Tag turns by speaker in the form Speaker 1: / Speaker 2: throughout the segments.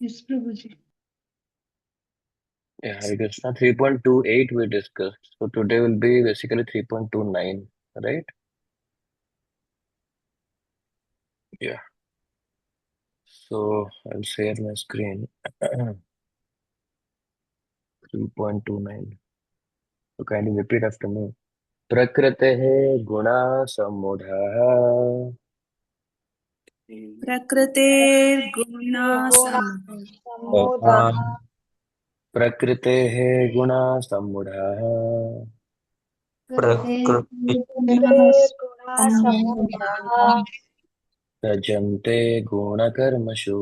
Speaker 1: Yes, Prabhuji.
Speaker 2: Yeah, Hare Krishna. 3.28 we discussed. So today will be basically 3.29, right? Yeah. So I'll share my screen. 3.29. So kindly repeat after me. Prakriteः गुणासम्मूढः
Speaker 3: प्रकृतेर्गुणासम्मूढः
Speaker 2: प्रकृतेः गुणासम्मूढः
Speaker 3: प्रकृतिर्गुणासम्मूढः
Speaker 2: सज्जन्ते गुणकर्मसु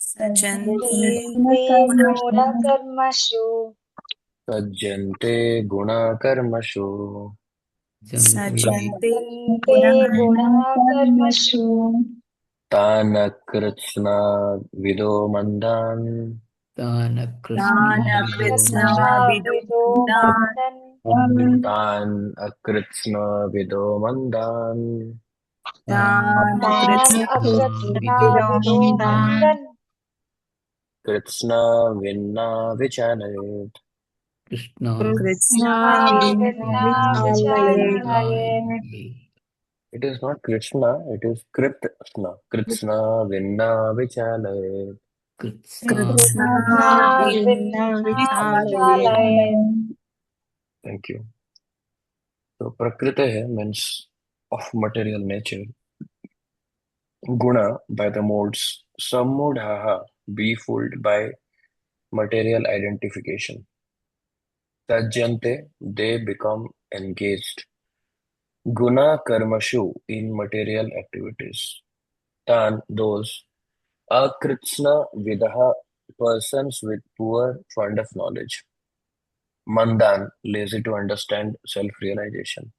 Speaker 3: सज्जन्ते गुणकर्मसु
Speaker 2: सज्जन्ते गुणकर्मसु
Speaker 3: सज्जन्ते गुणकर्मसु
Speaker 2: तान् कृत्स्ना विदो मन्दान्
Speaker 3: कृष्णाविदो मन्दन्
Speaker 2: तान् अकृत्स्न विदो मन्दान्
Speaker 3: तान् अकृत्स्नाविदो मन्दन्
Speaker 2: कृत्स्न विन्ना विचालयेत्
Speaker 3: कृष्णाविन्ना विचालयेत्
Speaker 2: It is not Krishna, it is Kritsna. Kritsna Vinna Vichalayet.
Speaker 3: कृष्णाविन्ना विचालयेत्
Speaker 2: Thank you. So Prakriti means of material nature. Guna by the modes. Sammudhaha befooled by material identification. Tajyante they become engaged. Guna karmashu in material activities. Tan those. Akritsna vidaha persons with poor fund of knowledge. Mandan lazy to understand self-realization.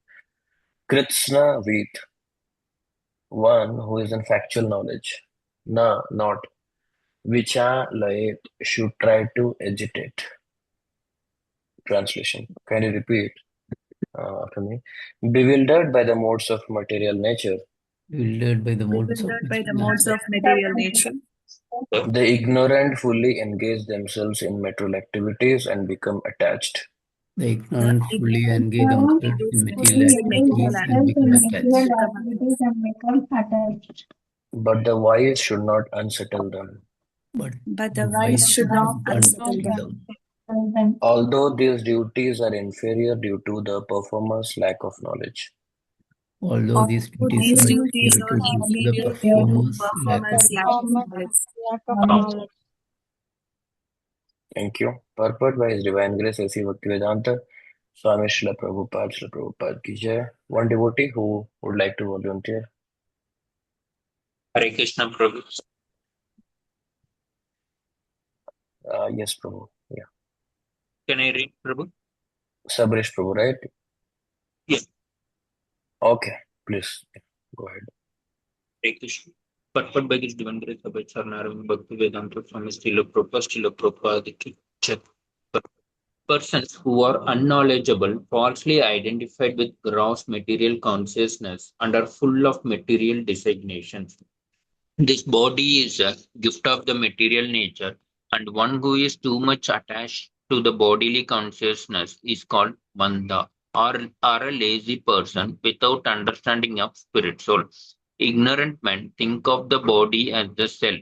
Speaker 2: Kritsna Veet one who is in factual knowledge. Na not. Vicha Layet should try to agitate. Translation. Can you repeat after me? Bewildered by the modes of material nature.
Speaker 4: Bewildered by the modes of
Speaker 3: material nature.
Speaker 2: The ignorant fully engage themselves in material activities and become attached.
Speaker 4: The ignorant fully engage themselves in material activities and become attached.
Speaker 2: But the wise should not unsettle them.
Speaker 4: But the wise should not unsettle them.
Speaker 2: Although these duties are inferior due to the performer's lack of knowledge.
Speaker 4: Although these duties are inferior to due to the performer's lack of knowledge.
Speaker 2: Thank you. Purport by His Divine Grace A.C. Bhaktivedanta Swami Srila Prabhupada ki jai. One devotee who would like to volunteer.
Speaker 5: Hare Krishna Prabhu.
Speaker 2: Yes, Prabhu. Yeah.
Speaker 5: Can I read, Prabhu?
Speaker 2: Sabrish Prabhu, right?
Speaker 5: Yes.
Speaker 2: Okay, please go ahead.
Speaker 5: Hare Krishna. Purport by His Divine Grace of Charnaram Bhakti-vedanta Swami Srila Prabhupada ki jai. Persons who are unknowledgeable, falsely identified with gross material consciousness, and are full of material designations. This body is a gift of the material nature, and one who is too much attached to the bodily consciousness is called bandha, or a lazy person without understanding of spirit soul. Ignorant men think of the body as the self.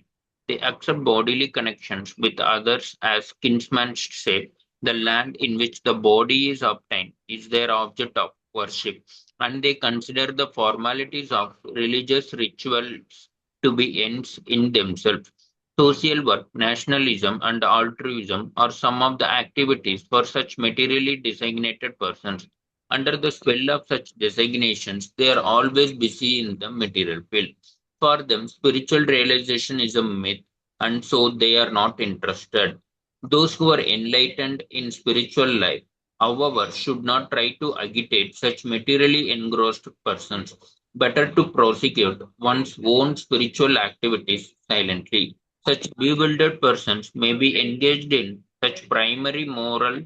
Speaker 5: They accept bodily connections with others as kinsmanship. The land in which the body is obtained is their object of worship, and they consider the formalities of religious rituals to be ends in themselves. Social work, nationalism, and altruism are some of the activities for such materially designated persons. Under the spell of such designations, they are always busy in the material field. For them, spiritual realization is a myth, and so they are not interested. Those who are enlightened in spiritual life, however, should not try to agitate such materially engrossed persons. Better to prosecute one's own spiritual activities silently. Such bewildered persons may be engaged in such primary moral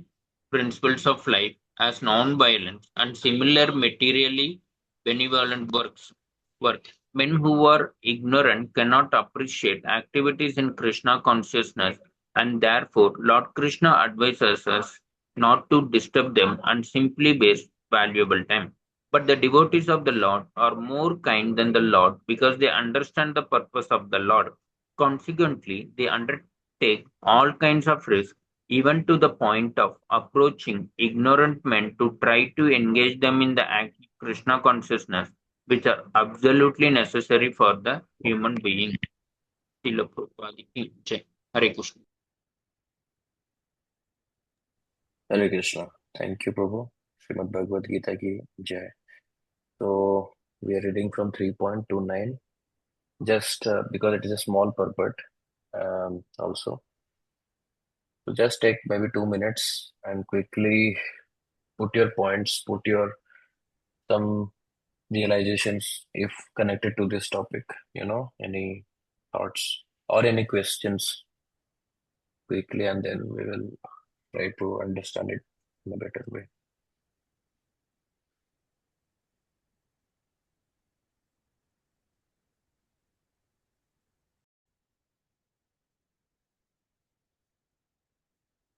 Speaker 5: principles of life as non-violence and similar materially benevolent work. Men who are ignorant cannot appreciate activities in Krishna consciousness, and therefore Lord Krishna advises us not to disturb them and simply waste valuable time. But the devotees of the Lord are more kind than the Lord because they understand the purpose of the Lord. Consequently, they undertake all kinds of risks, even to the point of approaching ignorant men to try to engage them in the act of Krishna consciousness, which are absolutely necessary for the human being. Srila Prabhupada ki jai. Hare Krishna.
Speaker 2: Hare Krishna. Thank you, Prabhu. Srimad Bhagavad Gita ki jai. So we are reading from 3.29, just because it is a small purport also. So just take maybe 2 minutes and quickly put your points, put your some realizations if connected to this topic, any thoughts or any questions quickly, and then we will try to understand it in a better way.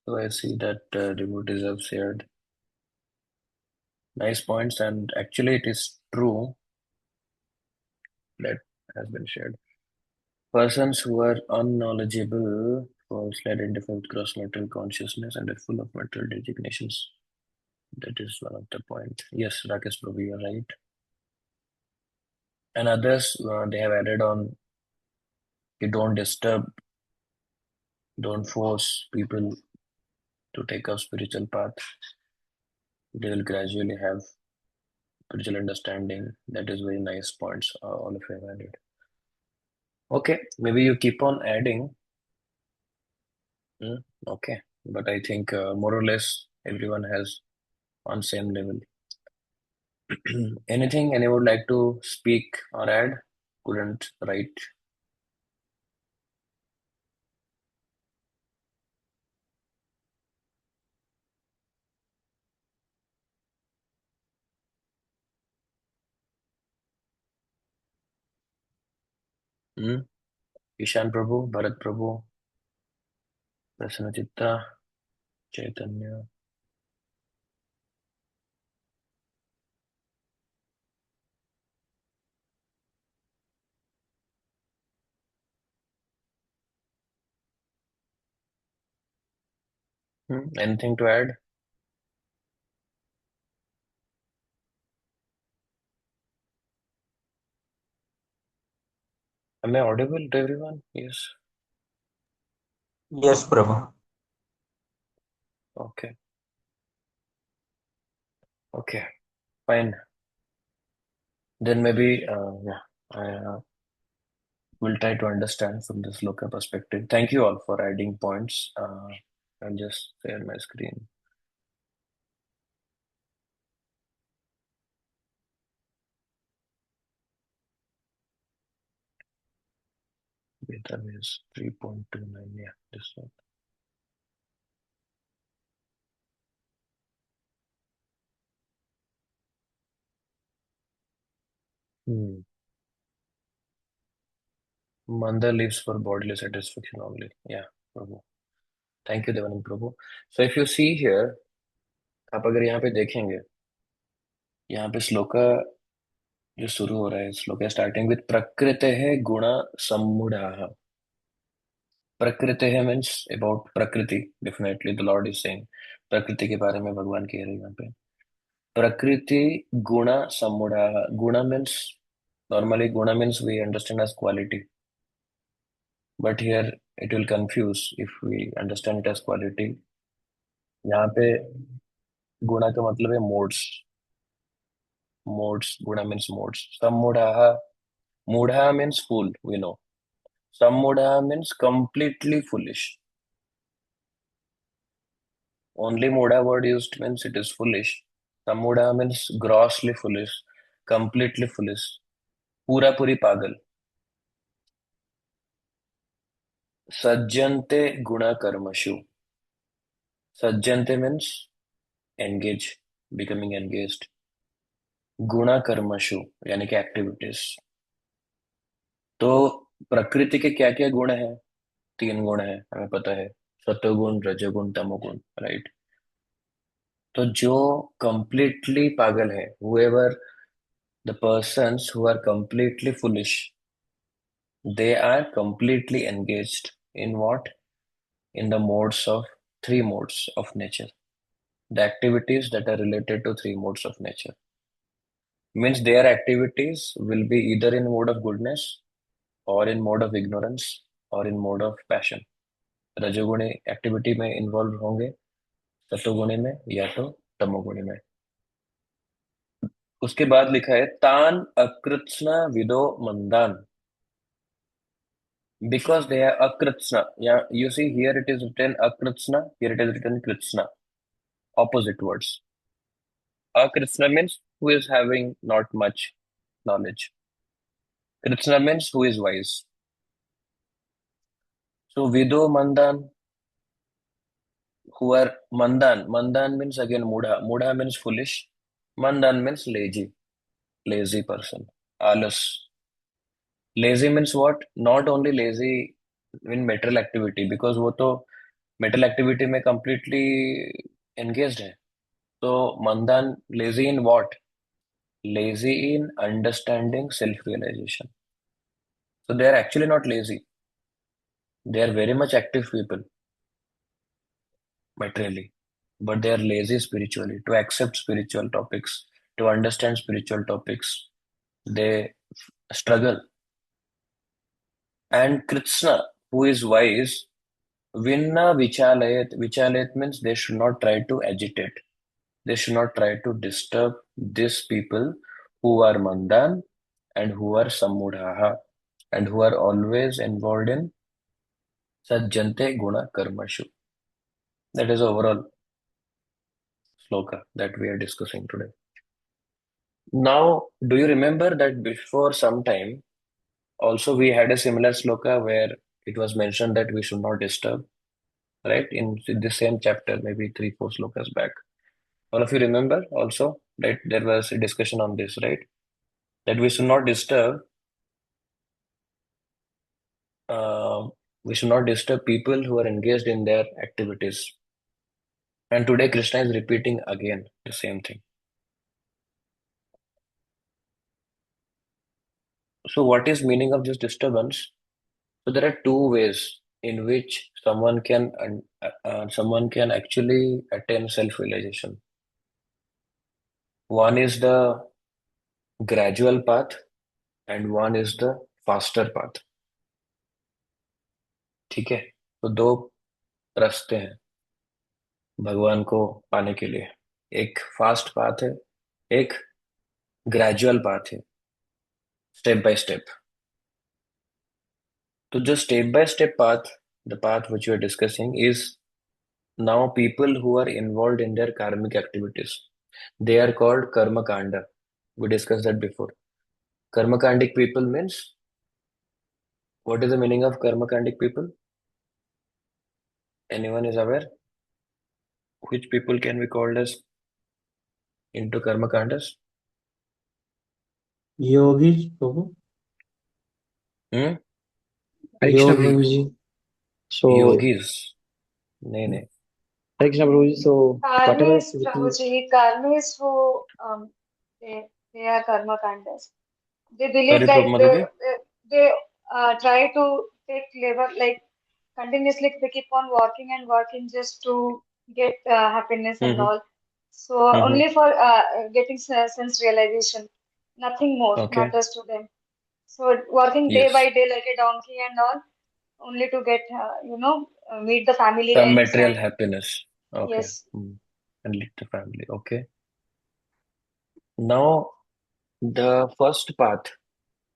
Speaker 2: So I see that devotees have shared nice points, and actually it is true that has been shared. Persons who are unknowledgeable falsely identify with gross material consciousness and are full of material designations. That is one of the points. Yes, Rakesh Prabhu, you are right. And others, they have added on, you don't disturb, don't force people to take up spiritual path. They will gradually have spiritual understanding. That is very nice points all of you have added. Okay, maybe you keep on adding. Okay, but I think more or less everyone has on same level. Anything anyone would like to speak or add? Couldn't write. Hmm? Ishan Prabhu, Bharat Prabhu, Prasanna Chitta, Chaitanya. Anything to add? Am I audible to everyone? Yes.
Speaker 5: Yes, Prabhu.
Speaker 2: Okay. Okay. Fine. Then maybe, yeah, I will try to understand from this local perspective. Thank you all for adding points. I'll just share my screen. Database 3.29. Yeah, this one. Hmm. Manda lives for bodily satisfaction only. Yeah, Prabhu. Thank you, Devanand Prabhu. So if you see here, आप अगर यहाँ पे देखेंगे, यहाँ पे श्लोका जो शुरू हो रहा है, श्लोका स्टार्टिंग विद प्रकृते है गुण सम्मूढ़ाः. प्रकृते है मीन्स अबाउट प्रकृति. Definitely the Lord is saying प्रकृति के बारे में भगवान कह रहे हैं यहाँ पे. प्रकृति गुण सम्मूढ़ाः. गुण means normally guna means we understand as quality, but here it will confuse if we understand it as quality. यहाँ पे गुणा का मतलब है मोड्स. मोड्स, गुणा मीन्स मोड्स. सम्मूढ़ाः, मूढ़ा means fool, we know. Sammudha means completely foolish. Only Mudha word used means it is foolish. Sammudha means grossly foolish, completely foolish, पूरा पूरी पागल. Sajjante guna karmashu. Sajjante means engage, becoming engaged. Guna karmashu यानी कि activities. तो प्रकृति के क्या क्या गुण है? 3 गुण है, हमें पता है। सत्वगुण, रजोगुण, तमोगुण, राइट। तो जो कंप्लीटली पागल है, whoever the persons who are completely foolish, they are completely engaged in what? In the modes of 3 modes of nature. The activities that are related to 3 modes of nature. Means their activities will be either in mode of goodness, or in mode of ignorance, or in mode of passion. रजोगुणी activity में involve होंगे, सतोगुणी में या तो तमोगुणी में। उसके बाद लिखा है तान अकृत्स्न विदो मंदान, because they are akritsna. Yeah, you see here it is written akritsna, here it is written kritsna, opposite words. Akritsna means who is having not much knowledge. Kritsna means who is wise. So vido mandan, who are mandan. Mandan means again mudha. Mudha means foolish. Mandan means lazy, lazy person. Alas. Lazy means what? Not only lazy in material activity, because वो तो metal activity में completely engaged है। तो मंदान lazy in what? Lazy in understanding self-realization. So they are actually not lazy. They are very much active people materially, but they are lazy spiritually. To accept spiritual topics, to understand spiritual topics, they struggle. And Krishna, who is wise, Vinna vichalayat. Vichalayat means they should not try to agitate. They should not try to disturb these people who are mandan and who are samudhaha and who are always involved in sajjante guna karmashu. That is the overall sloka that we are discussing today. Now, do you remember that before some time, also we had a similar sloka where it was mentioned that we should not disturb, right? In the same chapter, maybe 3, 4 slokas back. All of you remember also that there was a discussion on this, right? That uh, we should not disturb people who are engaged in their activities. And today Krishna is repeating again the same thing. So what is meaning of this disturbance? So there are 2 ways in which someone can actually attain self-realization. One is the gradual path, and one is the faster path. ठीक है? तो 2 रास्ते हैं भगवान को पाने के लिए। एक फास्ट पाथ है, एक ग्रेजुअल पाथ है, स्टेप बाय स्टेप। तो जो step by step path, the path which we are discussing is now people who are involved in their karmic activities. They are called karma kanda. We discussed that before. Karmakandic people means, what is the meaning of karmakandic people? Anyone is aware? Which people can be called as into karmakandas?
Speaker 1: Yogis, Prabhu.
Speaker 2: Hmm?
Speaker 6: Hare Krishna
Speaker 1: Yogis.
Speaker 6: Prabhuji. So,
Speaker 2: Yogis? नहीं नहीं।
Speaker 6: Hare Krishna Prabhuji. So, whatever
Speaker 3: Karmis,
Speaker 6: activity,
Speaker 3: Prabhuji, karmis who they are karma kandas. They believe
Speaker 2: Sorry,
Speaker 3: like
Speaker 2: Madhuji?
Speaker 3: they try to take labor like continuously they keep on working and working just to get happiness and
Speaker 2: Mm-hmm.
Speaker 3: all. So
Speaker 2: Mm-hmm.
Speaker 3: only for getting sense realization, nothing more
Speaker 2: Okay.
Speaker 3: matters to them. So working day by
Speaker 2: Yes.
Speaker 3: day like a donkey and all, only to get meet the family
Speaker 2: Some
Speaker 3: ends
Speaker 2: material
Speaker 3: and
Speaker 2: happiness. Okay.
Speaker 3: yes.
Speaker 2: And lead the family. Okay. Now, the first path,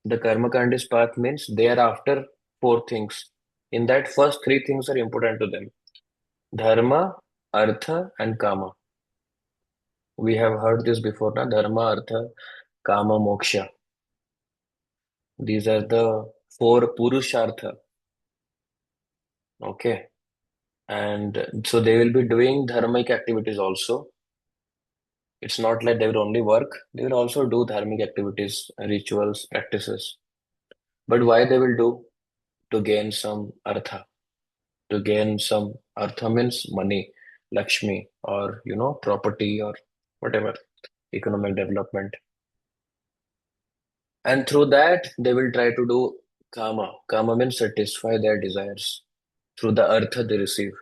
Speaker 2: the Karmakandis path means they are after 4 things. In that, first 3 things are important to them: Dharma, Artha, and Kama. We have heard this before, na? Dharma, Artha, Kama, Moksha. These are the 4 Purushartha. Okay. And so they will be doing dharmic activities also. It's not like they will only work, they will also do dharmic activities, rituals, practices. But why they will do? To gain some artha. To gain some artha means money, Lakshmi, or property or whatever, economic development. And through that, they will try to do kama. Kama means satisfy their desires through the artha they receive.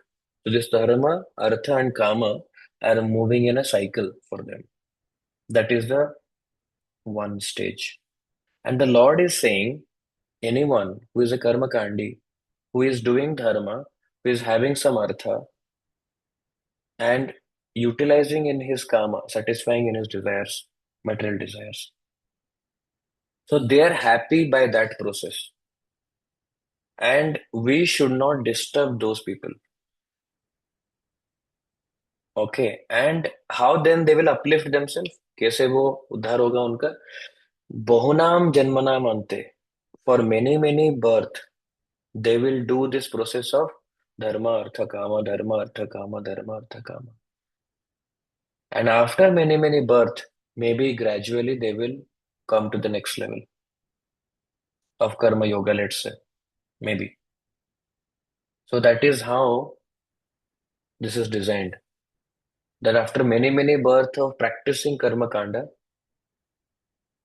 Speaker 2: So this dharma, artha, and kama are moving in a cycle for them. That is the one stage. And the Lord is saying, anyone who is a karma kandi, who is doing dharma, who is having some artha, and utilizing in his kama, satisfying in his desires, material desires. So they are happy by that process. And we should not disturb those people. Okay. And how then they will uplift themselves? कैसे वो उद्धार होगा उनका? बहुनाम जन्मनाम अन्ते. For many, many birth, they will do this process of dharma, artha, kama, dharma, artha, kama, dharma, artha, kama. And after many, many birth, maybe gradually they will come to the next level of karma yoga, let's say. Maybe. So that is how this is designed. That after many, many birth of practicing karma kanda,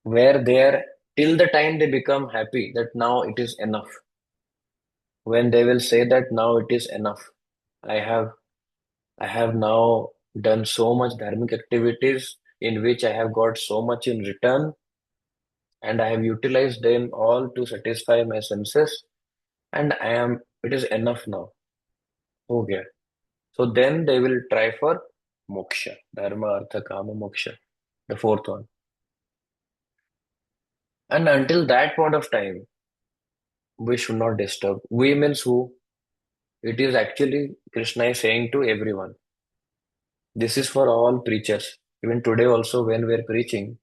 Speaker 2: where they are till the time they become happy that now it is enough. When they will say that now it is enough. I have I have now done so much dharmic activities in which I have got so much in return, and I have utilized them all to satisfy my senses, and it is enough now. Okay. So then they will try for moksha, dharma, artha, kama, moksha, the fourth one. And until that point of time, we should not disturb. We means who? It is actually Krishna is saying to everyone. This is for all preachers. Even today also when we are preaching,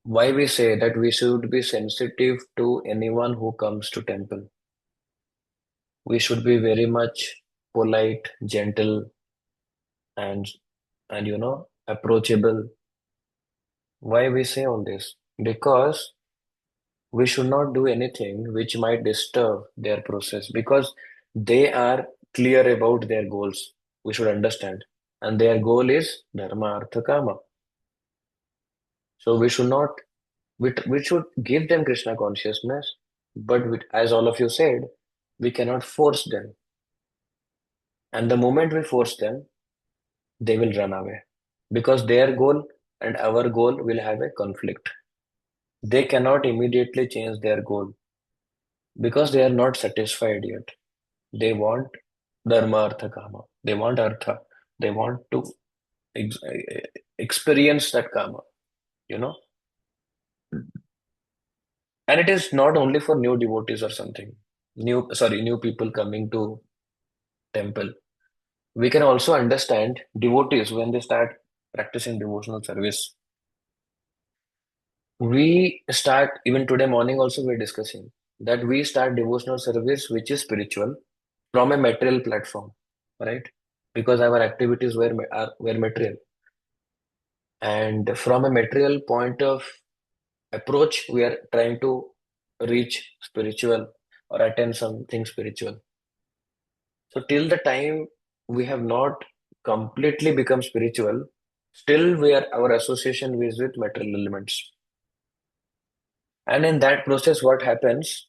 Speaker 2: why we say that we should be sensitive to anyone who comes to temple. We should be very much polite, gentle, and approachable. Why we say all this? Because we should not do anything which might disturb their process, because they are clear about their goals. We should understand. And their goal is dharma, artha, kama. So we should give them Krishna consciousness, but as all of you said, we cannot force them. And the moment we force them, they will run away, because their goal and our goal will have a conflict. They cannot immediately change their goal because they are not satisfied yet. They want dharma, artha, kama. They want artha. They want to ex- experience that kama, you know. And it is not only for new devotees or something. New people coming to temple. We can also understand devotees when they start practicing devotional service. We start, even today morning also we're discussing that we start devotional service which is spiritual from a material platform, right? Because our activities were material. And from a material point of approach, we are trying to reach spiritual or attain something spiritual. So till the time we have not completely become spiritual, still our association is with material elements. And in that process, what happens?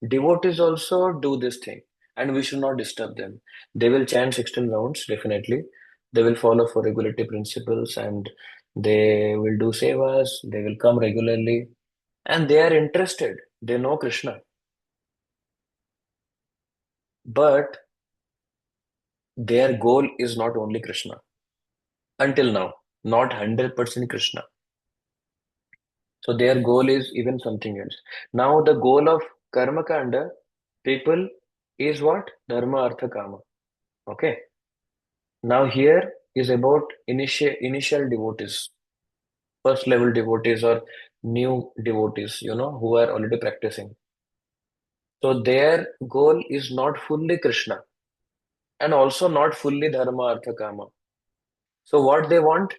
Speaker 2: Devotees also do this thing, and we should not disturb them. They will chant 16 rounds, definitely. They will follow for regulatory principles, and they will do sevas. They will come regularly, and they are interested. They know Krishna. But their goal is not only Krishna. Until now, not 100% Krishna. So their goal is even something else. Now the goal of Karma Kanda people is what? Dharma, Artha, Kama. Okay. Now here is about initial devotees, first level devotees or new devotees, who are already practicing. So their goal is not fully Krishna and also not fully Dharma, Artha, Kama. So what they want?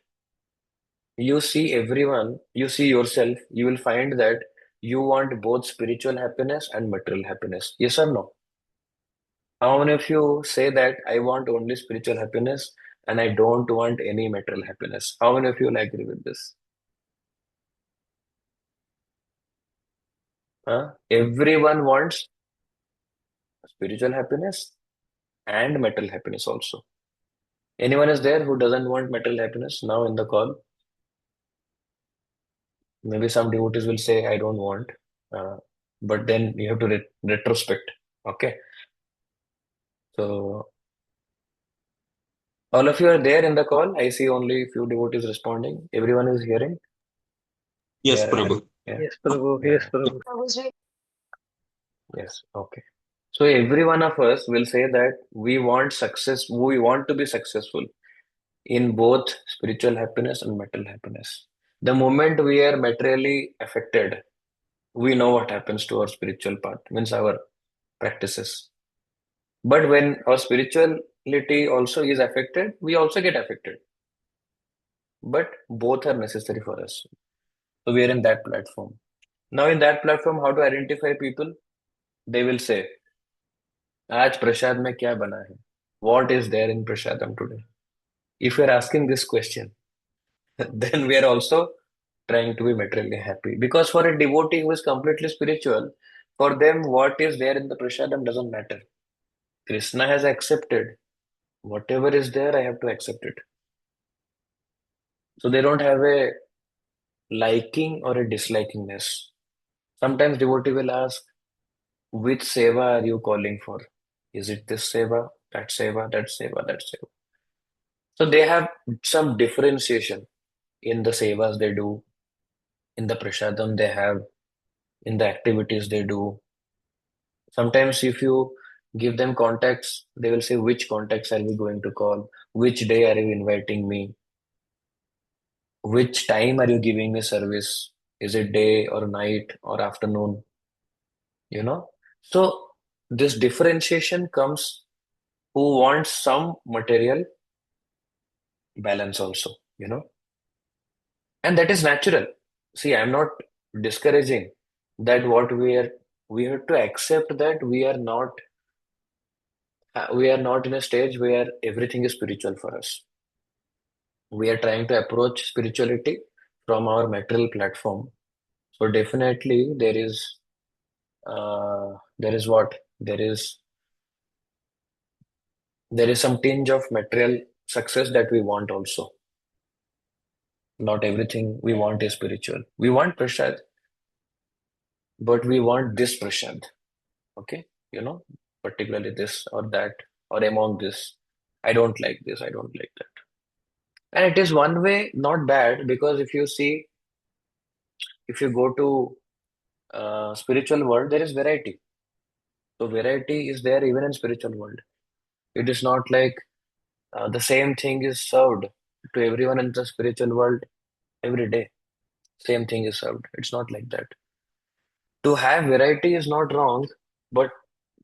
Speaker 2: You see everyone, you see yourself, you will find that you want both spiritual happiness and material happiness? Yes or no? How many of you say that I want only spiritual happiness and I don't want any material happiness? How many of you will agree with this? Huh? Everyone wants spiritual happiness and material happiness also. Anyone is there who doesn't want material happiness now in the call? Maybe some devotees will say, I don't want. Uh, but then you have to retrospect. Okay. So all of you are there in the call. I see only few devotees responding. Everyone is hearing.
Speaker 5: Yes,
Speaker 2: Yeah.
Speaker 5: Prabhu.
Speaker 2: Yeah.
Speaker 6: Yes, Prabhu.
Speaker 2: Yeah.
Speaker 6: Yes, Prabhu.
Speaker 3: Prabhuji.
Speaker 2: Yes. Okay. So every one of us will say that we want success. We want to be successful in both spiritual happiness and material happiness. The moment we are materially affected, we know what happens to our spiritual path, means our practices. But when our spirituality also is affected, we also get affected. But both are necessary for us. So we are in that platform. Now in that platform, how to identify people? They will say, आज प्रसाद में क्या बना है? What is there in prasadam today? If we are asking this question, then we are also trying to be materially happy. Because for a devotee who is completely spiritual, for them, what is there in the prasadam doesn't matter. Krishna has accepted. Whatever is there, I have to accept it. So they don't have a liking or a dislikingness. Sometimes devotee will ask, which seva are you calling for? Is it this seva, that seva, that seva, that seva? So they have some differentiation in the sevas they do, in the prasadam they have, in the activities they do. Sometimes if you give them contacts, they will say, which contacts are we going to call? Which day are you inviting me? Which time are you giving me service? Is it day or night or afternoon? You know? So this differentiation comes who wants some material balance also, you know? And that is natural. See, I'm not discouraging that we have to accept that we are not in a stage where everything is spiritual for us. We are trying to approach spirituality from our material platform. So definitely there is what? There is some tinge of material success that we want also. Not everything we want is spiritual. We want prasad, but we want this prasad. Okay? You know, particularly this or that or among this. I don't like this, I don't like that. And it is one way not bad because if you see, if you go to spiritual world, there is variety. So variety is there even in spiritual world. It is not like the same thing is served to everyone in the spiritual world every day. Same thing is served. It's not like that. To have variety is not wrong, but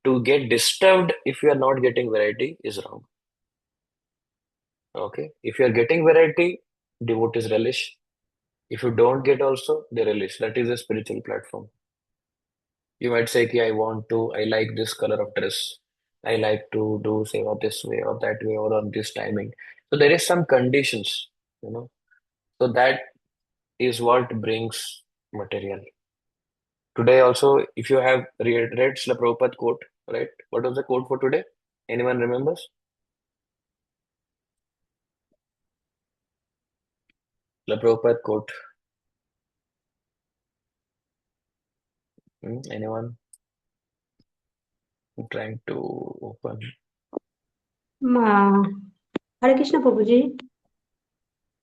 Speaker 2: to get disturbed if you are not getting variety is wrong. Okay. If you are getting variety, devotees relish. If you don't get also, they relish. That is a spiritual platform. You might say, I want to, I like this color of dress. I like to do seva this way or that way or on this timing. So there is some conditions, you know. So that is what brings material. Today also, if you have read Srila Prabhupada quote, right? What was the quote for today? Anyone remembers? Srila Prabhupada quote. Anyone? I'm trying to open.
Speaker 1: Hare Krishna Prabhuji.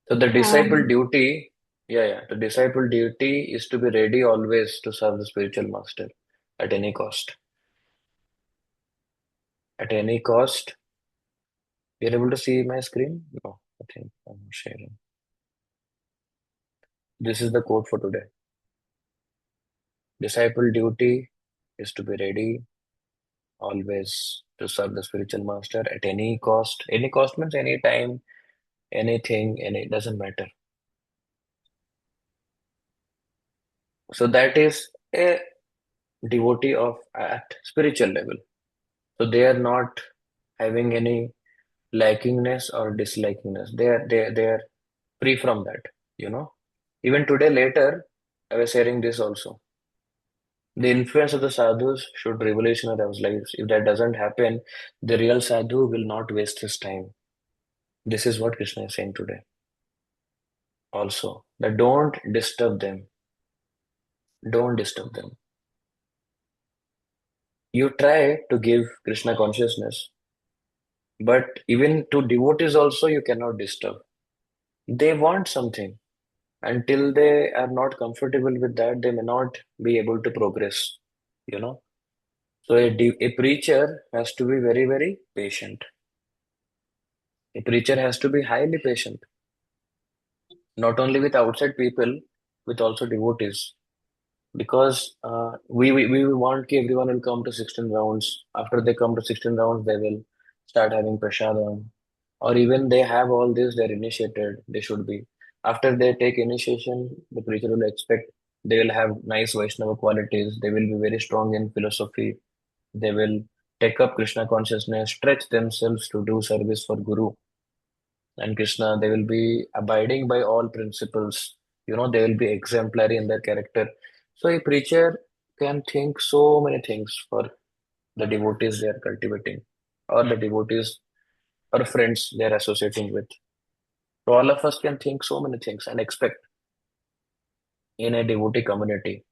Speaker 2: So the disciple duty, the disciple duty is to be ready always to serve the spiritual master at any cost. At any cost. You're able to see my screen? No, I think I'm not sharing. This is the quote for today. Disciple duty is to be ready always to serve the spiritual master at any cost. Any cost means any time, anything, it doesn't matter. So that is a devotee of at spiritual level. So they are not having any likingness or dislikingness. They are free from that, you know. Even today later, I was sharing this also. The influence of the sadhus should revolutionize our lives. If that doesn't happen, the real sadhu will not waste his time. This is what Krishna is saying today. Also, that don't disturb them. Don't disturb them. You try to give Krishna consciousness, but even to devotees also you cannot disturb. They want something. Until they are not comfortable with that, they may not be able to progress, you know. So a preacher has to be very, very patient. A preacher has to be highly patient, not only with outside people, with also devotees. Because we want ki everyone will come to 16 rounds. After they come to 16 rounds, they will start having prasadam. Or even they have all this, they're initiated, they should be. After they take initiation, the preacher will expect they will have nice Vaishnava qualities, they will be very strong in philosophy, they will take up Krishna consciousness, stretch themselves to do service for Guru and Krishna. They will be abiding by all principles. You know, they will be exemplary in their character. So a preacher can think so many things for the devotees they are cultivating, or the devotees or friends they are associating with. So all of us can think so many things and expect in a devotee community,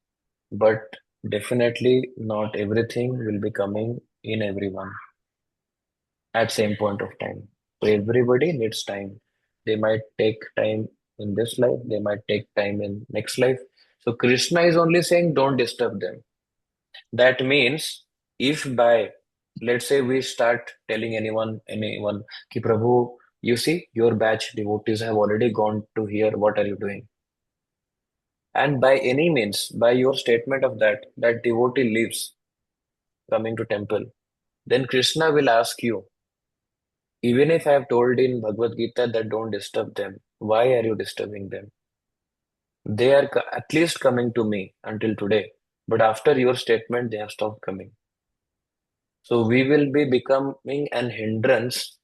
Speaker 2: but definitely not everything will be coming in everyone at same point of time. So everybody needs time. They might take time in this life, they might take time in next life. So Krishna is only saying don't disturb them. That means if by let's say we start telling anyone ki Prabhu, you see your batch devotees have already gone to here, what are you doing? And by any means, by your statement of that devotee leaves coming to temple, then Krishna will ask you, even if I have told in Bhagavad Gita that don't disturb them, why are you disturbing them? They are at least coming to me until today, but after your statement, they have stopped coming. So we will be becoming an hindrance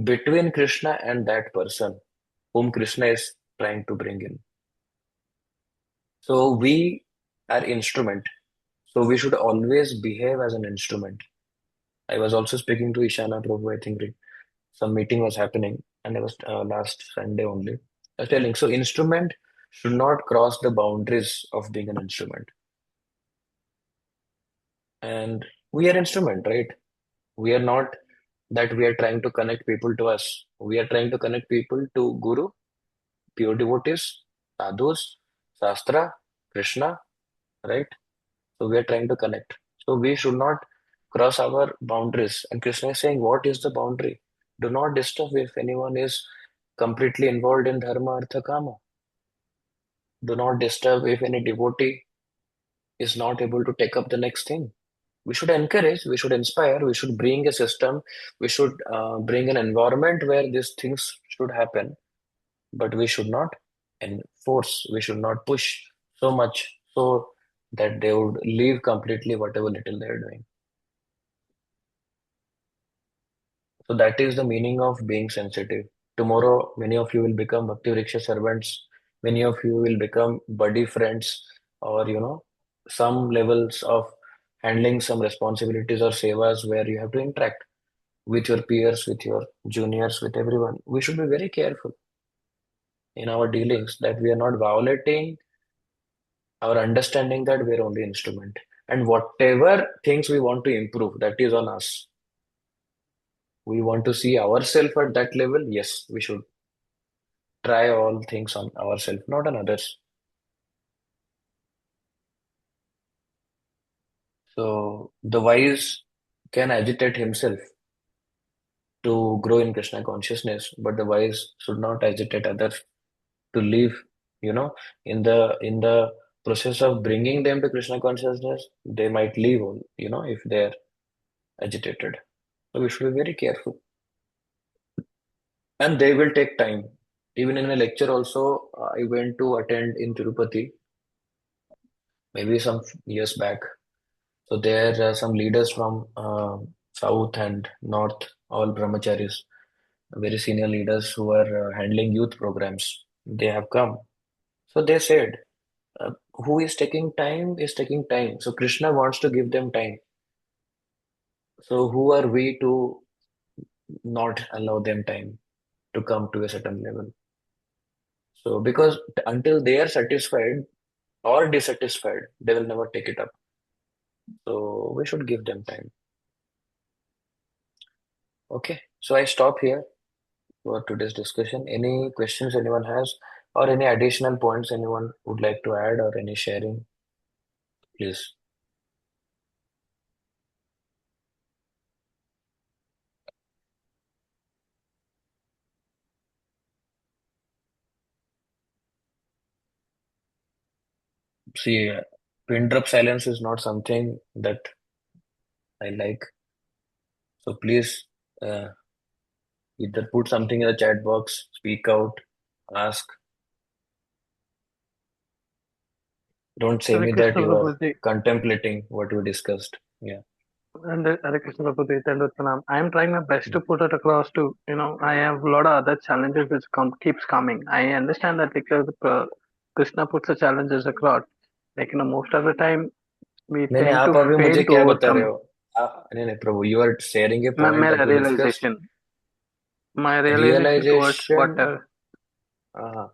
Speaker 2: between Krishna and that person whom Krishna is trying to bring in. So we are instrument. So we should always behave as an instrument. I was also speaking to Ishana Prabhu, I think some meeting was happening, and it was last Sunday only. I was telling, so instrument should not cross the boundaries of being an instrument. And we are instrument, right? We are not that we are trying to connect people to us. We are trying to connect people to Guru, pure devotees, sadhus, Shastra, Krishna, right? So we are trying to connect. So we should not cross our boundaries. And Krishna is saying, what is the boundary? Do not disturb if anyone is completely involved in dharma, artha, kama. Do not disturb if any devotee is not able to take up the next thing. We should encourage, we should inspire, we should bring a system, we should bring an environment where these things should happen, but we should not enforce, we should not push so much so that they would leave completely whatever little they're doing. So that is the meaning of being sensitive. Tomorrow, many of you will become Bhakti Vriksha servants. Many of you will become buddy friends, or some levels of handling some responsibilities or sevas where you have to interact with your peers, with your juniors, with everyone. We should be very careful in our dealings that we are not violating our understanding that we are only instrument. And whatever things we want to improve, that is on us. We want to see ourselves at that level. Yes, we should try all things on ourselves, not on others. So the wise can agitate himself to grow in Krishna consciousness, but the wise should not agitate others to live. In the process of bringing them to Krishna consciousness, they might leave. If they're agitated. So we should be very careful, and they will take time. Even in a lecture, also, I went to attend in Tirupati. maybe some years back. So there are some leaders from south and north, all brahmacharis, very senior leaders who are handling youth programs. They have come. So they said, who is taking time. So Krishna wants to give them time. So who are we to not allow them time to come to a certain level? So because until they are satisfied or dissatisfied, they will never take it up. So we should give them time. Okay. So I stop here for today's discussion. Any questions anyone has, or any additional points anyone would like to add, or any sharing, please. See, to interrupt silence is not something that I like. So please, uh, either put something in the chat box, speak out, ask. Don't say
Speaker 7: Hare
Speaker 2: me that
Speaker 7: Krishna
Speaker 2: you are
Speaker 7: Prabhuji
Speaker 2: contemplating what we discussed. Yeah.
Speaker 7: and Hare Krishna Prabhuji, Dandavat. I am trying my best to put it across to, I have a lot of other challenges which keeps coming. I understand that because Krishna puts the challenges across, most of the time we
Speaker 2: नहीं नहीं
Speaker 7: tend to
Speaker 2: आप अभी मुझे
Speaker 7: fail to
Speaker 2: क्या बता रहे
Speaker 7: overcome.
Speaker 2: हो नहीं नहीं प्रभु you are sharing a
Speaker 7: My,
Speaker 2: point
Speaker 7: my
Speaker 2: that we discussed
Speaker 7: realization, my realization towards
Speaker 2: realization
Speaker 7: what,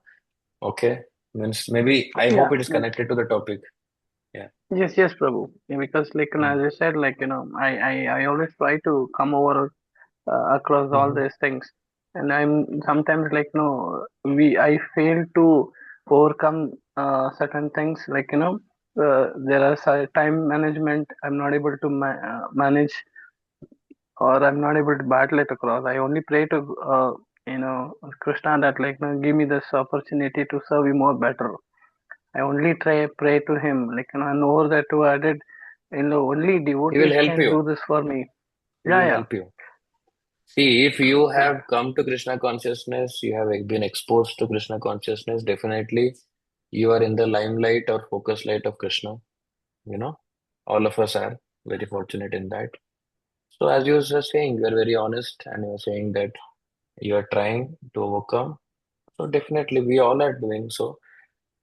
Speaker 2: okay means maybe I
Speaker 7: yeah,
Speaker 2: hope it is connected to the topic. Yeah.
Speaker 7: yes, Prabhu. Yeah, because
Speaker 2: Mm.
Speaker 7: as I said, I always try to come over across all
Speaker 2: Mhm.
Speaker 7: these things, and I'm sometimes I fail to overcome certain things, there are time management I'm not able to manage, or I'm not able to battle it across. I only pray to Krishna that give me this opportunity to serve you more better. I only pray to him, and over that too added, only
Speaker 2: He will
Speaker 7: devotees
Speaker 2: help
Speaker 7: can
Speaker 2: you.
Speaker 7: do this for me.
Speaker 2: He
Speaker 7: Yeah,
Speaker 2: will
Speaker 7: yeah,
Speaker 2: help you. See, if you
Speaker 7: yeah.
Speaker 2: have come to Krishna consciousness, you have been exposed to Krishna consciousness, definitely you are in the limelight or focus light of Krishna. You know, all of us are very fortunate in that. So as you were saying, you are very honest and you are saying that you are trying to overcome. So definitely we all are doing so.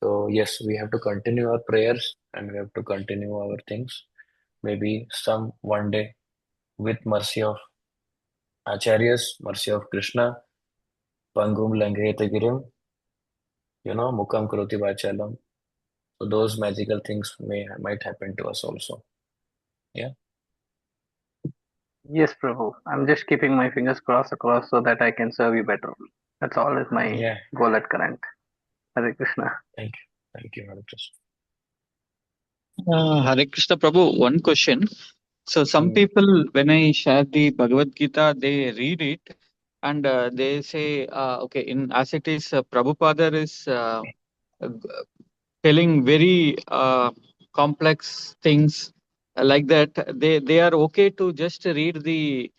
Speaker 2: So yes, we have to continue our prayers and we have to continue our things. Maybe some one day with mercy of Acharyas, mercy of Krishna, Pangum Langhete Girim, Mukam Kroti Vachalam. So those magical things might happen to us also. Yeah.
Speaker 7: Yes, Prabhu. I'm just keeping my fingers crossed across so that I can serve you better. That's all is my
Speaker 2: Yeah.
Speaker 7: goal at current. Hare Krishna.
Speaker 2: Thank you. Thank you, Hare Krishna.
Speaker 5: Hare Krishna Prabhu, one question. So some
Speaker 2: Hmm.
Speaker 5: people, when I share the Bhagavad Gita, they read it and they say, okay, in as it is, Prabhupada is telling very complex things like that. They are okay to just read the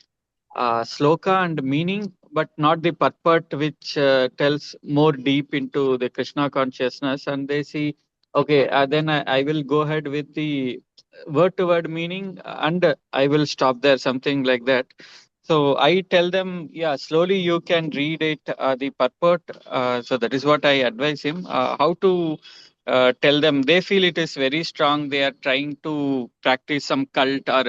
Speaker 5: sloka and meaning, but not the purport, which tells more deep into the Krishna consciousness. And they see, okay, then I will go ahead with the word to word meaning and I will stop there, something like that. So I tell them, yeah, slowly you can read it, the purport. So that is what I advise him. How to tell them? They feel it is very strong. They are trying to practice some cult or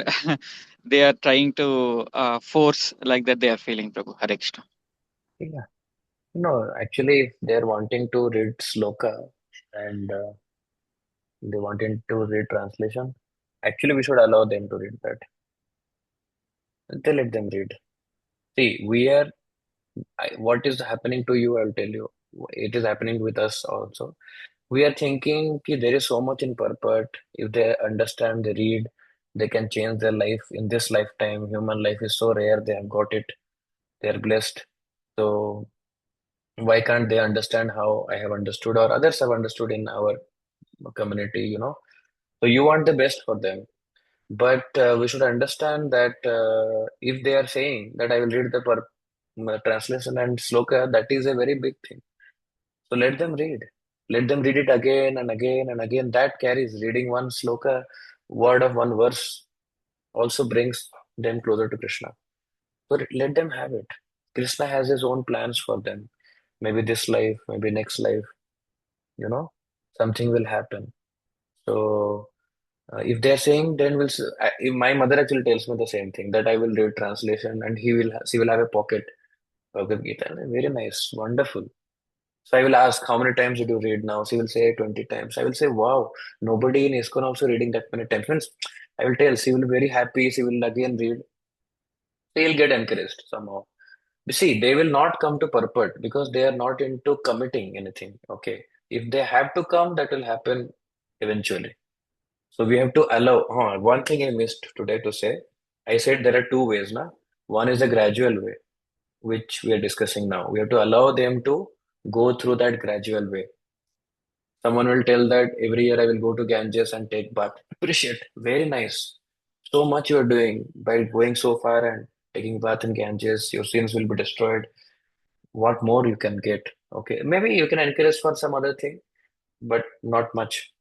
Speaker 5: they are trying to force like that. They are feeling, Prabhu. Hare Krishna.
Speaker 2: Yeah. No, actually, they're wanting to read sloka and they wanted to read translation. Actually, we should allow them to read that. They let them read. See, what is happening to you, I'll tell you. It is happening with us also. We are thinking ki there is so much in purport. If they understand, they read, they can change their life in this lifetime. Human life is so rare, they have got it. They are blessed. So why can't they understand how I have understood or others have understood in our community? So you want the best for them. But we should understand that if they are saying that I will read the translation and sloka, that is a very big thing. So let them read. Let them read it again and again and again. That carries. Reading one sloka, word of one verse, also brings them closer to Krishna. So let them have it. Krishna has his own plans for them. Maybe this life, maybe next life, you know, something will happen. So if they're saying, then if my mother actually tells me the same thing, that I will read translation and she will have a pocket Bhagavad Gita. Very nice, wonderful. So I will ask, how many times did you read now? She will say 20 times. I will say, wow, nobody in ISKCON also reading that many times. Means I will tell, she will be very happy. She will again read. She will get encouraged somehow. You see, they will not come to purport because they are not into committing anything. Okay. If they have to come, that will happen eventually. So we have to allow. One thing I missed today to say. I said there are two ways, na? One is the gradual way, which we are discussing now. We have to allow them to go through that gradual way. Someone will tell that every year I will go to Ganges and take bath. Appreciate. Very nice. So much you are doing by going so far and taking bath in Ganges. Your sins will be destroyed. What more you can get? Okay. Maybe you can encourage for some other thing, but not much.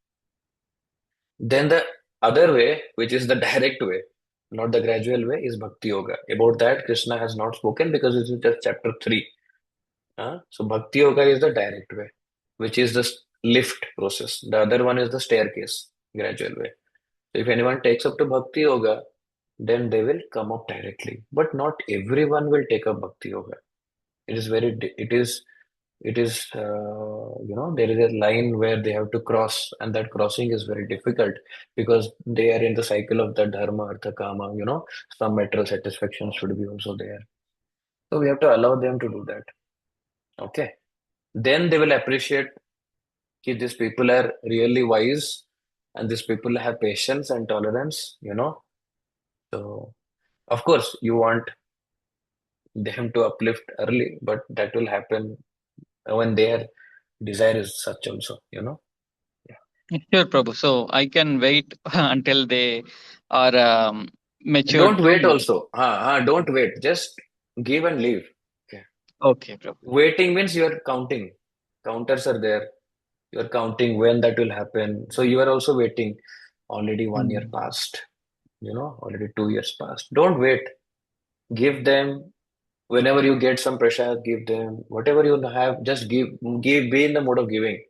Speaker 2: Then the other way, which is the direct way, not the gradual way, is Bhakti Yoga. About that, Krishna has not spoken because this is just chapter 3. So Bhakti Yoga is the direct way, which is the lift process. The other one is the staircase, gradual way. So if anyone takes up to Bhakti Yoga, then they will come up directly. But not everyone will take up Bhakti Yoga. It is there is a line where they have to cross, and that crossing is very difficult because they are in the cycle of the dharma, artha, kama, some material satisfaction should be also there. So we have to allow them to do that. Okay. Then they will appreciate that these people are really wise and these people have patience and tolerance. So, of course, you want them to uplift early, but that will happen when their desire is such also. Yeah.
Speaker 5: Sure, Prabhu. So I can wait until they are matured
Speaker 2: Don't wait
Speaker 5: to.
Speaker 2: also. Don't wait. Just give and leave. Okay.
Speaker 5: Okay, Prabhu.
Speaker 2: Waiting means you are counting. Counters are there. You are counting when that will happen. So you are also waiting. Already 1 year passed. Already 2 years passed. Don't wait. Give them whenever you get some pressure. Give them whatever you have. Just give. Give. Be in the mode of giving.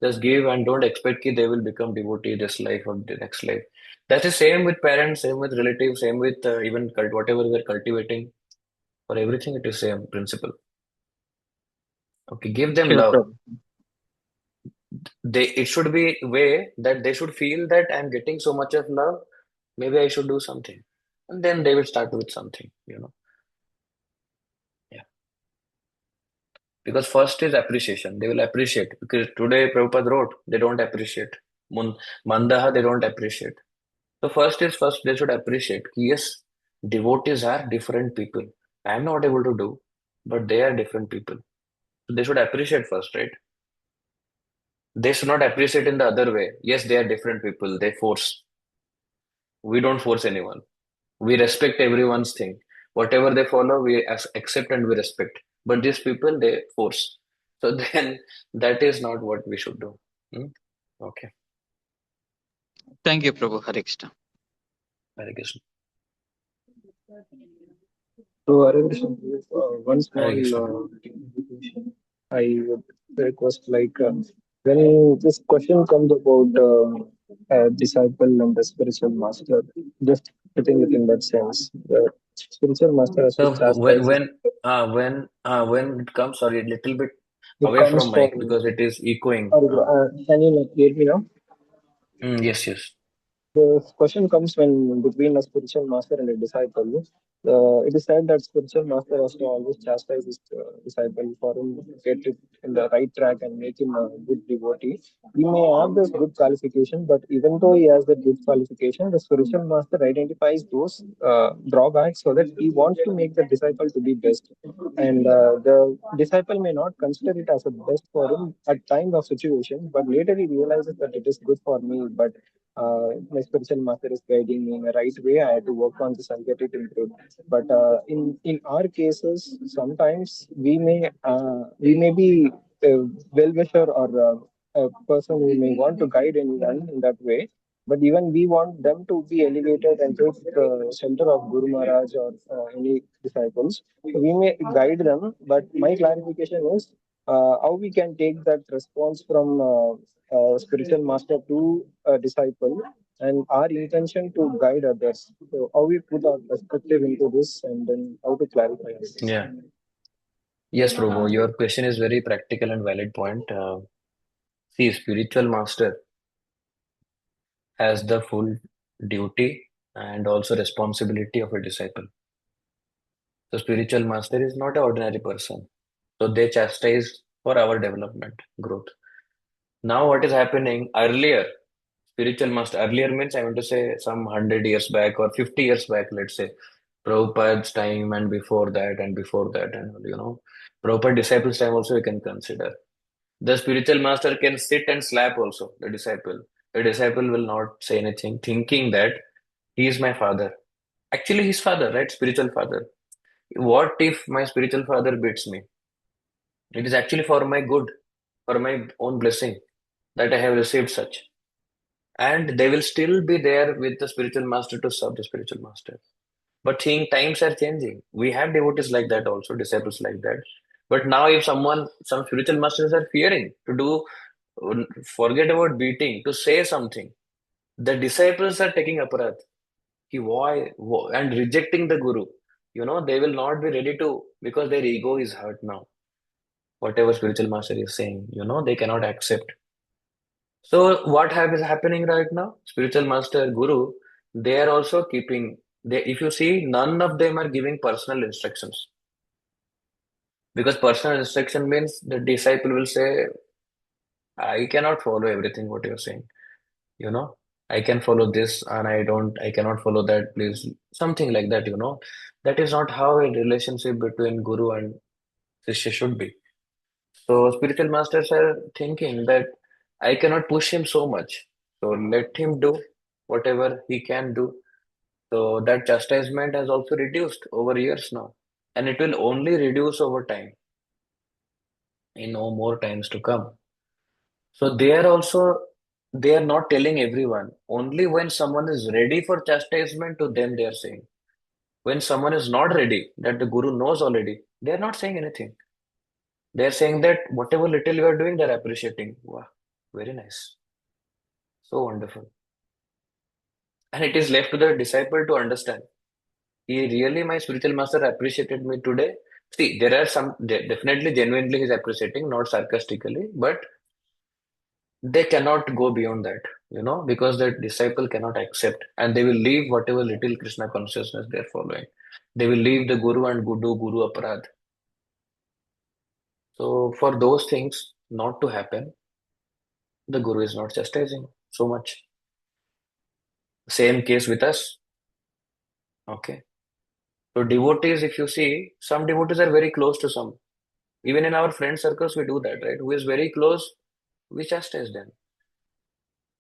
Speaker 2: Just give and don't expect that they will become devotee this life or the next life. That's the same with parents, same with relatives, same with even whatever we are cultivating. For everything, it is same principle. Okay, give them
Speaker 5: Sure,
Speaker 2: love.
Speaker 5: Prabhu.
Speaker 2: It should be a way that they should feel that I'm getting so much of love. Maybe I should do something, and then they will start with something. Yeah. Because first is appreciation. They will appreciate because today Prabhupada wrote they don't appreciate. Mandaha they don't appreciate. So first is first they should appreciate. Yes, devotees are different people. I am not able to do, but they are different people. So they should appreciate first, right? They should not appreciate in the other way. Yes, they are different people. They force. We don't force anyone. We respect everyone's thing. Whatever they follow, we accept and we respect. But these people, they force. So then that is not what we should do. Hmm? Okay.
Speaker 5: Thank you, Prabhu. Hare Krishna.
Speaker 2: Hare Krishna.
Speaker 6: So, Hare Krishna, one
Speaker 2: Hare
Speaker 6: small
Speaker 2: Krishna.
Speaker 6: clarification. I would request, when this question comes about a disciple and the spiritual master, just putting it in that sense, the spiritual master has to
Speaker 2: So
Speaker 6: chastise it.
Speaker 2: when it comes, sorry, a little bit
Speaker 6: It
Speaker 2: away
Speaker 6: comes
Speaker 2: from mic
Speaker 6: from.
Speaker 2: because it is echoing.
Speaker 6: Sorry, can you not hear me now?
Speaker 2: Yes, yes.
Speaker 6: The question comes when between a spiritual master and a disciple. It is said that spiritual master has to always chastise his disciple for him to get it in the right track and make him a good devotee. He may have this good qualification, but even though he has the good qualification, the spiritual master identifies those drawbacks so that he wants to make the disciple to be best. And the disciple may not consider it as a best for him at time of situation, but later he realizes that it is good for me, but my spiritual master is guiding me in the right way. I had to work on this and get it improved. But in our cases, sometimes we may be well wisher or a person who may want to guide anyone in that way, but even we want them to be elevated and take shelter of Guru Maharaj or any disciples. So we may guide them, but my clarification is how we can take that response from spiritual master to a disciple and our intention to guide others. So how we put our perspective into this and then how to clarify this.
Speaker 2: Yeah. Yes, Prabhu, your question is very practical and valid point. See, spiritual master has the full duty and also responsibility of a disciple. So spiritual master is not an ordinary person. So they chastise for our development, growth. Now what is happening earlier, spiritual master, earlier means I want to say some 100 years back or 50 years back, let's say, Prabhupada's time and before that and before that and Prabhupada disciples' time also we can consider. The spiritual master can sit and slap also the disciple. The disciple will not say anything, thinking that he is my father. Actually, his father, right? Spiritual father. What if my spiritual father beats me? It is actually for my good, for my own blessing that I have received such. And they will still be there with the spiritual master to serve the spiritual master. But times are changing. We have devotees like that also, disciples like that. But now, if some spiritual masters are fearing to do, forget about beating, to say something, the disciples are taking aparat. And rejecting the guru. They will not be ready to, because their ego is hurt now. Whatever spiritual master is saying, they cannot accept. So what is happening right now? Spiritual master, guru, they are also keeping. If you see, none of them are giving personal instructions. Because personal instruction means the disciple will say, I cannot follow everything what you're saying. You know, I can follow this and I cannot follow that, please. Something like that. That is not how a relationship between guru and Shishya should be. So spiritual masters are thinking that I cannot push him so much. So let him do whatever he can do. So that chastisement has also reduced over years now. And it will only reduce over time, in no more times to come. So they are not telling everyone. Only when someone is ready for chastisement, to them they are saying. When someone is not ready, that the guru knows already, they are not saying anything. They are saying that whatever little you are doing, they are appreciating. Wow, very nice. So wonderful. And it is left to the disciple to understand. Really, my spiritual master appreciated me today. See, there are definitely genuinely he's appreciating, not sarcastically, but they cannot go beyond that, because the disciple cannot accept and they will leave whatever little Krishna consciousness they're following. They will leave the guru and do guru aparad. So for those things not to happen, the guru is not chastising so much. Same case with us. Okay. So devotees, if you see, some devotees are very close to some. Even in our friend circles, we do that, right? Who is very close, we chastise them.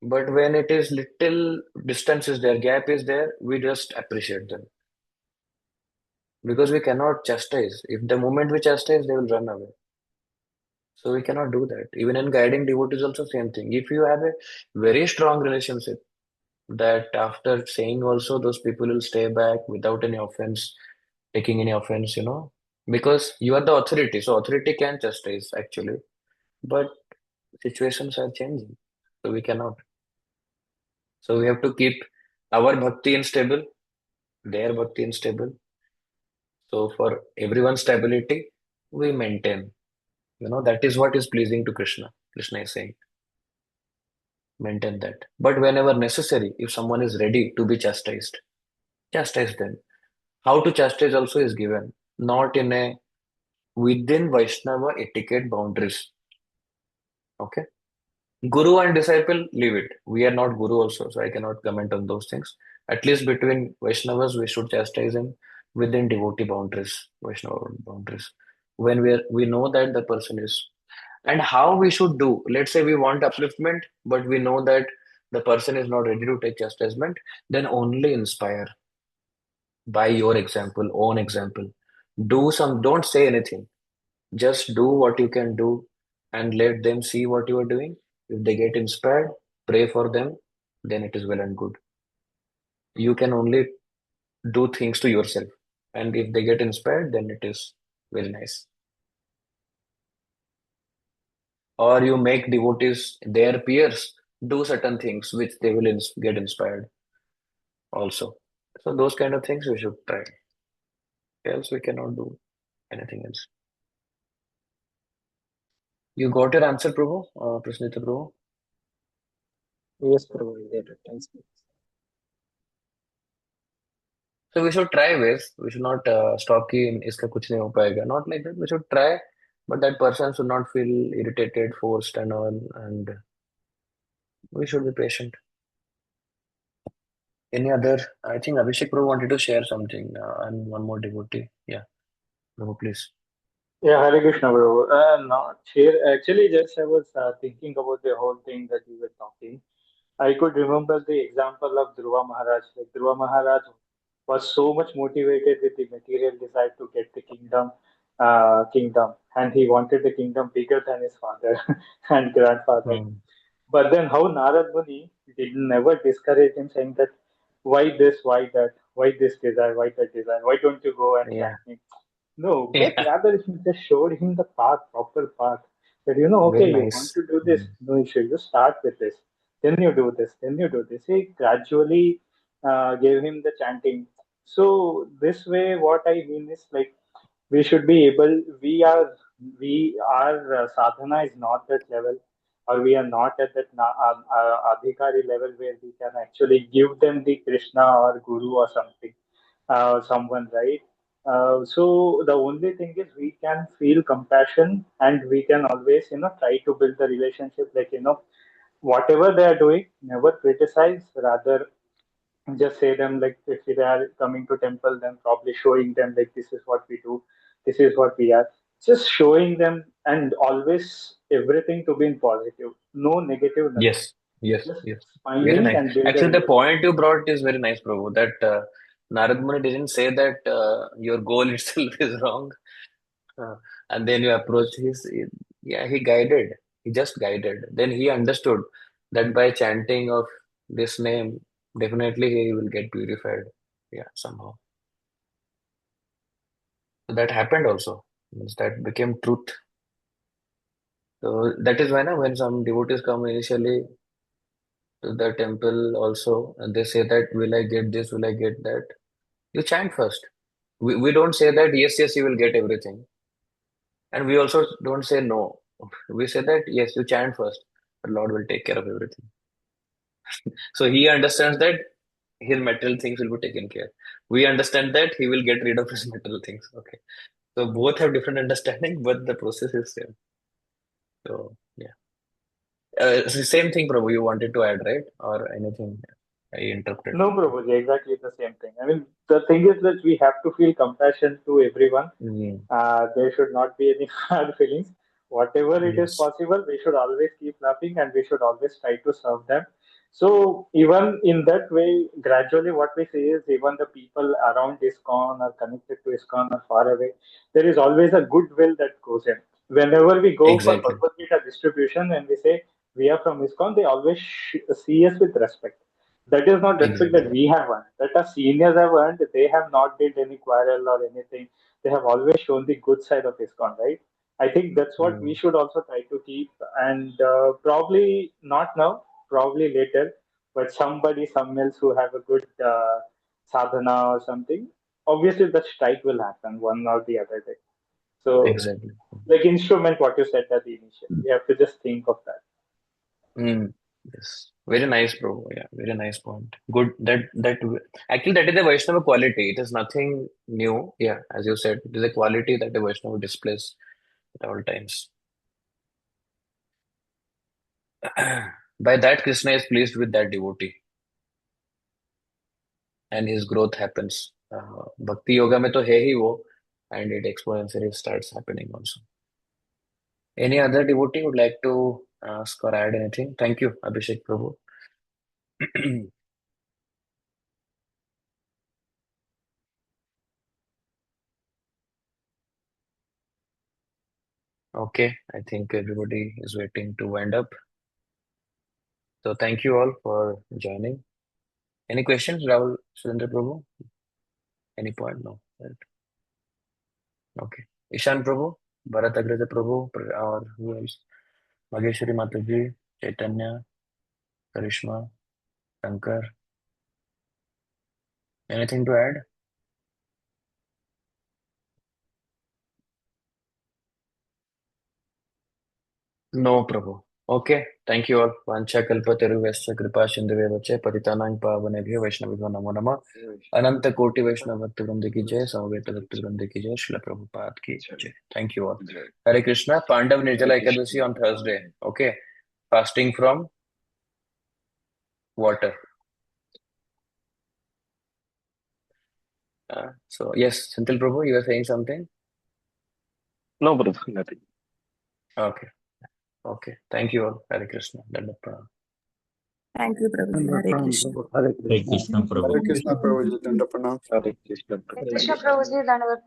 Speaker 2: But when it is little distance is there, gap is there, we just appreciate them. Because we cannot chastise. If the moment we chastise, they will run away. So we cannot do that. Even in guiding devotees, also same thing. If you have a very strong relationship, that after saying also those people will stay back without any offense, taking any offense, because you are the authority. So authority can chastise actually, but situations are changing. So we cannot. So we have to keep our bhakti unstable, their bhakti unstable. So for everyone's stability, we maintain. That is what is pleasing to Krishna. Krishna is saying, maintain that. But whenever necessary, if someone is ready to be chastised, chastise them. How to chastise also is given, not in a within Vaishnava etiquette boundaries. Okay. Guru and disciple, leave it. We are not guru also, so I cannot comment on those things. At least between Vaishnavas, we should chastise him within devotee boundaries, Vaishnava boundaries. When we know that the person is, and how we should do. Let's say we want upliftment, but we know that the person is not ready to take chastisement, then only inspire by your example, own example. Don't say anything. Just do what you can do and let them see what you are doing. If they get inspired, pray for them, then it is well and good. You can only do things to yourself. And if they get inspired, then it is very nice. Or you make devotees, their peers, do certain things which they will get inspired also. So those kind of things we should try. Else we cannot do anything else. You got your answer, Prabhu? Prasnita Prabhu?
Speaker 6: Yes, Prabhu, I get it. Thanks.
Speaker 2: So we should try ways. We should not stop कि इसका कुछ नहीं हो पाएगा. Not like that. We should try, but that person should not feel irritated, forced, and all. And we should be patient. Any other? I think Abhishek Prabhu wanted to share something. And one more devotee. Yeah, Prabhu, please.
Speaker 8: Yeah, Hare Krishna, bro. Not here. Actually, just I was thinking about the whole thing that you were talking. I could remember the example of Dhruva Maharaj. Like Dhruva Maharaj was so much motivated with the material desire to get the kingdom, and he wanted the kingdom bigger than his father and grandfather.
Speaker 2: Hmm.
Speaker 8: But then how Narad Muni did never discourage him, saying that why this, why that, why this desire, why that desire, why don't you go and
Speaker 2: Yeah.
Speaker 8: chant me? No, but
Speaker 2: Yeah.
Speaker 8: rather he just showed him the path, proper path. That
Speaker 2: Very
Speaker 8: okay, you want
Speaker 2: nice.
Speaker 8: to do this, no issue. You start with this, then you do this, then you do this. He gradually gave him the chanting. So this way, what I mean is like we should be able. We our sadhana is not that level, or we are not at that adhikari level where we can actually give them the Krishna or Guru or something someone, right? So the only thing is we can feel compassion and we can always, try to build the relationship. Like, whatever they are doing, never criticize, rather just say them like if they are coming to temple, then probably showing them like this is what we do, this is what we are. Just showing them and always everything to be in positive, no negative, nothing.
Speaker 2: Yes. Yes.
Speaker 8: Just
Speaker 2: Yes. Very
Speaker 8: smiling
Speaker 2: nice.
Speaker 8: and build a
Speaker 2: Actually, the
Speaker 8: relationship.
Speaker 2: point you brought is very nice, Prabhu. That Narad Muni didn't say that your goal itself is wrong. Uh, and then you approach yeah, he guided. He just guided. Then he understood that by chanting of this name, definitely he will get purified. Yeah, somehow. So that happened also. Means that became truth. So that is why now when some devotees come initially to the temple also, and they say that, will I get this, will I get that? You chant first. We don't say that, yes, yes, you will get everything. And we also don't say no. We say that, yes, you chant first, but Lord will take care of everything. So he understands that his material things will be taken care. We understand that he will get rid of his material things. Okay. So both have different understanding, but the process is same. So yeah. It's the same thing, Prabhu, you wanted to add, right? Or anything I interpreted.
Speaker 8: No, Prabhuji, exactly the same thing. I mean, the thing is that we have to feel compassion to everyone.
Speaker 2: Mm,
Speaker 8: There should not be any hard feelings. Whatever it is
Speaker 2: yes,
Speaker 8: possible, we should always keep laughing and we should always try to serve them. So, even in that way, gradually what we see is even the people around ISKCON or connected to ISKCON or far away, there is always a goodwill that goes in. Whenever we go for
Speaker 2: exactly.
Speaker 8: Bhagavad Gita distribution and we say we are from ISKCON, they always see us with respect. That is not respect
Speaker 2: Exactly.
Speaker 8: that we have earned, that our seniors have earned. They have not did any quarrel or anything. They have always shown the good side of ISKCON, right? I think that's what we
Speaker 2: Mm,
Speaker 8: should also try to keep, and probably not now, probably later, but somebody, some else who have a good sadhana or something, obviously the strike will happen one or the other day. So,
Speaker 2: exactly.
Speaker 8: like instrument, what you said at the initial, we have to just think of that.
Speaker 2: Mm, yes. Very nice, bro. Yeah, very nice point. Good. Actually that is a Vaishnava quality. It is nothing new. Yeah, as you said, it is a quality that the Vaishnava displays at all times. By that, Krishna is pleased with that devotee, and his growth happens. Bhakti yoga में तो है ही वो, and it exponentially starts happening also. Any other devotee would like to ask or add anything? Thank you, Abhishek Prabhu. Okay, I think everybody is waiting to wind up. So thank you all for joining. Any questions, Rahul Surendra Prabhu? Any point? No. Right. Okay. Ishan Prabhu, Bharat Agraja Prabhu, or who else? Mageshwari Mataji, Chaitanya, Karishma, Shankar. Anything to add? No, Prabhu. Okay. Thank you all. Vancha kalpataruvesya kripa sindhuvevache patitanang pavanebhyo vaishnavibhyo namo namah. Ananta Koti Vaishnava Bhakti Vrinda ki jai, Samaveta Bhakti Vrinda ki jai, Srila Prabhupada ki jai. Thank you all. Hare Krishna. Pandav Nirjala Ekadasi on Thursday. Okay. Fasting from water. So yes, Senthil Prabhu, you were saying something?
Speaker 6: No, brother, nothing.
Speaker 2: Okay. Okay. Thank you all. Hare Krishna. Dandavat pranam.
Speaker 9: Thank you, Prabhuji. Hare Krishna.
Speaker 5: Hare Krishna, Prabhu.
Speaker 10: Hare Krishna, Prabhuji. Dandavat pranam.
Speaker 6: Hare Krishna.
Speaker 3: Hare Krishna Prabhuji, Dandavat.